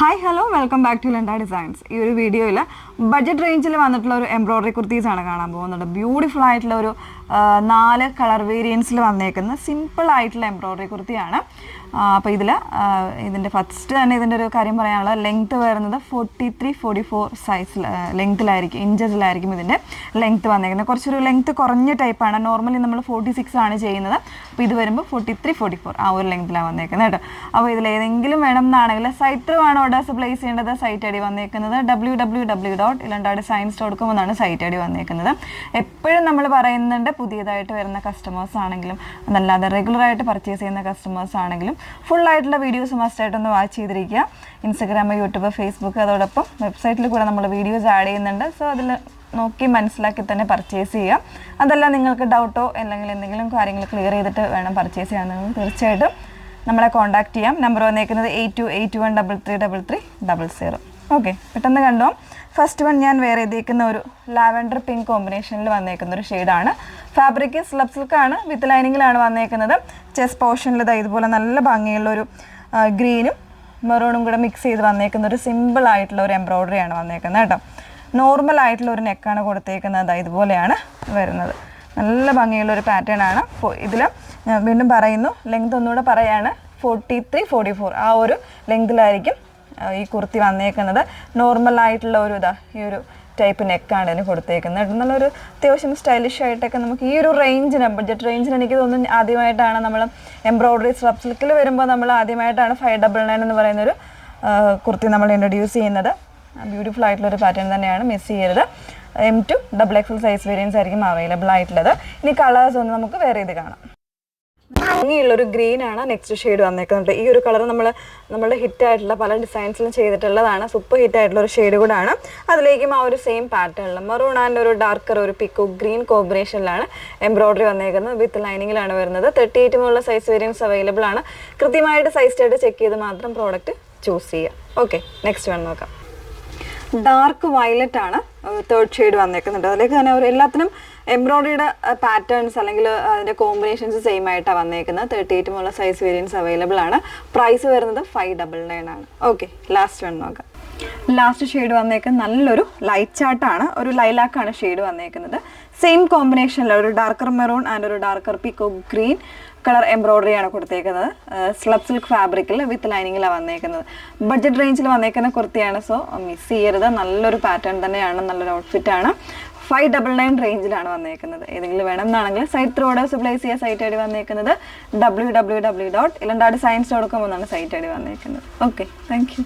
Hi hello welcome back to ലണ്ട designs. ഈ ഒരു വീഡിയോയിൽ ബഡ്ജറ്റ് റേഞ്ചിൽ വന്നിട്ടുള്ള ഒരു എംബ്രോയ്ഡറി കുർത്തീസാണ് കാണാൻ പോകുന്നത്. ബ്യൂട്ടിഫുൾ ആയിട്ടുള്ള ഒരു 4 കളർ വേരിയൻസിൽ വന്നേക്കുന്ന സിമ്പിൾ ആയിട്ടുള്ള എംബ്രോയ്ഡറി കുർത്തിയാണ്. അപ്പോൾ ഇതിൻ്റെ ഫസ്റ്റ് തന്നെ ഇതിൻ്റെ ഒരു കാര്യം പറയാനുള്ളത്, ലെങ്ത്ത് വരുന്നത് 43-44 സൈസിൽ ലെങ്ത്തിലായിരിക്കും, ഇഞ്ചസിലായിരിക്കും ഇതിൻ്റെ ലെങ്ത്ത് വന്നേക്കുന്നത്. കുറച്ചൊരു ലെങ്ത്ത് കുറഞ്ഞ ടൈപ്പാണ്. നോർമലി നമ്മൾ 46 ആണ് ചെയ്യുന്നത്. അപ്പോൾ ഇത് വരുമ്പോൾ 43-44 ആ ഒരു ലെങ്ത്തിലാണ് വന്നേക്കുന്നത് കേട്ടോ. അപ്പോൾ ഇതിലേതെങ്കിലും വേണം എന്നാണെങ്കിൽ സൈറ്റ് ത്രൂ ആണ് ഓർഡേഴ്സ് പ്ലേസ് ചെയ്യേണ്ടത്. സൈറ്റ് ഐ ഡി വന്നേക്കുന്നത് www.ilandadesigns.com എന്നാണ് സൈറ്റ് ഐ ഡി വന്നേക്കുന്നത്. എപ്പോഴും നമ്മൾ പറയുന്നുണ്ട്, പുതിയതായിട്ട് വരുന്ന കസ്റ്റമേഴ്സ് ആണെങ്കിലും അതല്ലാതെ റെഗുലറായിട്ട് പർച്ചേസ് ചെയ്യുന്ന കസ്റ്റമേഴ്സ് ആണെങ്കിലും ഫുള്ളായിട്ടുള്ള വീഡിയോസ് മസ്റ്റായിട്ടൊന്ന് വാച്ച് ചെയ്തിരിക്കുക. ഇൻസ്റ്റഗ്രാം, യൂട്യൂബ്, ഫേസ്ബുക്ക്, അതോടൊപ്പം വെബ്സൈറ്റിൽ കൂടെ നമ്മൾ വീഡിയോസ് ആഡ് ചെയ്യുന്നുണ്ട്. സോ അതിൽ നോക്കി മനസ്സിലാക്കി തന്നെ പർച്ചേസ് ചെയ്യുക. അതല്ല നിങ്ങൾക്ക് ഡൗട്ടോ അല്ലെങ്കിൽ എന്തെങ്കിലും കാര്യങ്ങൾ ക്ലിയർ ചെയ്തിട്ട് വേണം പർച്ചേസ് ചെയ്യാമെങ്കിൽ തീർച്ചയായിട്ടും നമ്മളെ കോൺടാക്ട് ചെയ്യാം. നമ്പർ വന്നേക്കുന്നത് 8281333300. ഓക്കെ, പെട്ടെന്ന് കണ്ടോ. ഫസ്റ്റ് വൺ ഞാൻ വേറെ ചെയ്തേക്കുന്ന ഒരു ലാവൻഡർ പിങ്ക് കോമ്പിനേഷനിൽ വന്നേക്കുന്ന ഒരു ഷെയ്ഡാണ്. ഫാബ്രിക് സ്ലബ് സിൽക്കാണ്, വിത്ത് ലൈനിങ്ങിലാണ് വന്നേക്കുന്നത്. ചെസ്റ്റ് പോർഷനിൽ ഇതുപോലെ നല്ല ഭംഗിയുള്ളൊരു ഗ്രീനും മെറൂണും കൂടെ മിക്സ് ചെയ്ത് വന്നേക്കുന്ന ഒരു സിമ്പിൾ ആയിട്ടുള്ള ഒരു എംബ്രോയ്ഡറിയാണ് വന്നേക്കുന്നത് കേട്ടോ. നോർമൽ ആയിട്ടുള്ള ഒരു നെക്കാണ് കൊടുത്തേക്കുന്നത്. ഇതുപോലെയാണ് വരുന്നത്. നല്ല ഭംഗിയുള്ളൊരു പാറ്റേൺ ആണ്. ഇതിൽ ഞാൻ വീണ്ടും പറയുന്നു, ലെങ്ത് ഒന്നുകൂടെ പറയാണ്, 43-44 ആ ഒരു ലെങ്തിലായിരിക്കും ഈ കുർത്തി വന്നേക്കുന്നത്. നോർമലായിട്ടുള്ള ഒരു ഈ ഒരു ടൈപ്പ് നെക്കാണ് ഇതിന് കൊടുത്തേക്കുന്നത്. നല്ലൊരു അത്യാവശ്യം സ്റ്റൈലിഷ് ആയിട്ടൊക്കെ നമുക്ക് ഈ ഒരു റേഞ്ചിന്, ബഡ്ജറ്റ് റേഞ്ചിന് എനിക്ക് തോന്നുന്നു ആദ്യമായിട്ടാണ് നമ്മൾ എംബ്രോയ്ഡറി സ്ലബ് സിൽക്കിൽ വരുമ്പോൾ നമ്മൾ ആദ്യമായിട്ടാണ് 599 എന്ന് പറയുന്നൊരു കുർത്തി നമ്മൾ ഇൻട്രൊഡ്യൂസ് ചെയ്യുന്നത്. ബ്യൂട്ടിഫുൾ ആയിട്ടുള്ളൊരു പാറ്റേൺ തന്നെയാണ്, മിസ് ചെയ്യരുത്. M2 XXL സൈസ് വേരിയൻസ് ആയിരിക്കും അവൈലബിൾ ആയിട്ടുള്ളത്. ഇനി കളേഴ്സ് ഒന്ന് നമുക്ക് വേറെ ഇത് കാണാം. ഭംഗിയുള്ളൊരു ഗ്രീനാണ് നെക്സ്റ്റ് ഷെയ്ഡ് വന്നേക്കുന്നത്. ഈ ഒരു കളർ നമ്മളുടെ ഹിറ്റായിട്ടുള്ള പല ഡിസൈൻസിലും ചെയ്തിട്ടുള്ളതാണ്. സൂപ്പർ ഹിറ്റായിട്ടുള്ള ഒരു ഷെയ്ഡ് കൂടാണ്. അതിലേക്കും ആ ഒരു സെയിം പാറ്റേണിൽ മെറൂൺ ആൻഡ് ഒരു ഡാർക്കർ ഒരു പിക്കോ ഗ്രീൻ കോമ്പിനേഷനിലാണ് എംബ്രോയ്ഡറി വന്നേക്കുന്നത്. വിത്ത് ലൈനിങ്ങിലാണ് വരുന്നത്. 38 മുതലുള്ള സൈസ് വേരിയൻസ് അവൈലബിൾ ആണ്. കൃത്യമായിട്ട് സൈസ് ആയിട്ട് ചെക്ക് ചെയ്ത് മാത്രം പ്രോഡക്റ്റ് ചൂസ് ചെയ്യുക. ഓക്കെ, നെക്സ്റ്റ് വൺ നോക്കാം. ഡാർക്ക് വയലറ്റ് ആണ് തേർഡ് ഷെയ്ഡ് വന്നേക്കുന്നുണ്ട്. അതിലേക്ക് തന്നെ ഒരു എല്ലാത്തിനും എംബ്രോയ്ഡറിയുടെ പാറ്റേൺസ് അല്ലെങ്കിൽ അതിൻ്റെ കോമ്പിനേഷൻസ് സെയിം ആയിട്ടാണ് വന്നേക്കുന്നത്. 38 മുതലുള്ള സൈസ് വേരിയൻസ് അവൈലബിൾ ആണ്. പ്രൈസ് വരുന്നത് 599 ആണ്. ഓക്കെ, ലാസ്റ്റ് വൺ നോക്കാം. ലാസ്റ്റ് ഷെയ്ഡ് വന്നേക്കുന്നത് നല്ലൊരു ലൈറ്റ് ചാർട്ടാണ്. ഒരു ലൈലാക്കാണ് ഷെയ്ഡ് വന്നേക്കുന്നത്. സെയിം കോമ്പിനേഷനിൽ ഒരു ഡാർക്കർ മെറൂൺ ആൻഡ് ഒരു ഡാർക്കർ പിക്കോ ഗ്രീൻ കളർ എംബ്രോയ്ഡറിയാണ് കൊടുത്തേക്കുന്നത്. സ്ലബ് സിൽക്ക് ഫാബ്രിക്കിൽ വിത്ത് ലൈനിങ്ങിലാണ് വന്നേക്കുന്നത്. ബഡ്ജറ്റ് റേഞ്ചിൽ വന്നേക്കുന്ന കുർത്തിയാണ്. സോ മിസ് ചെയ്യരുത്. നല്ലൊരു പാറ്റേൺ തന്നെയാണ്, നല്ലൊരു ഔട്ട്ഫിറ്റാണ്. 599 റേഞ്ചിലാണ് വന്നേക്കുന്നത്. ഏതെങ്കിലും വേണം എന്നാണെങ്കിൽ സൈറ്റ് ത്രൂ ഓർഡേഴ്സ് പ്ലേസ് ചെയ്യുക. സൈറ്റ് ഐ ഡി വന്നേക്കുന്നത് www.ilandadesigns.com എന്നാണ് സൈറ്റ് ഐ ഡി വന്നേക്കുന്നത്. Okay, thank you.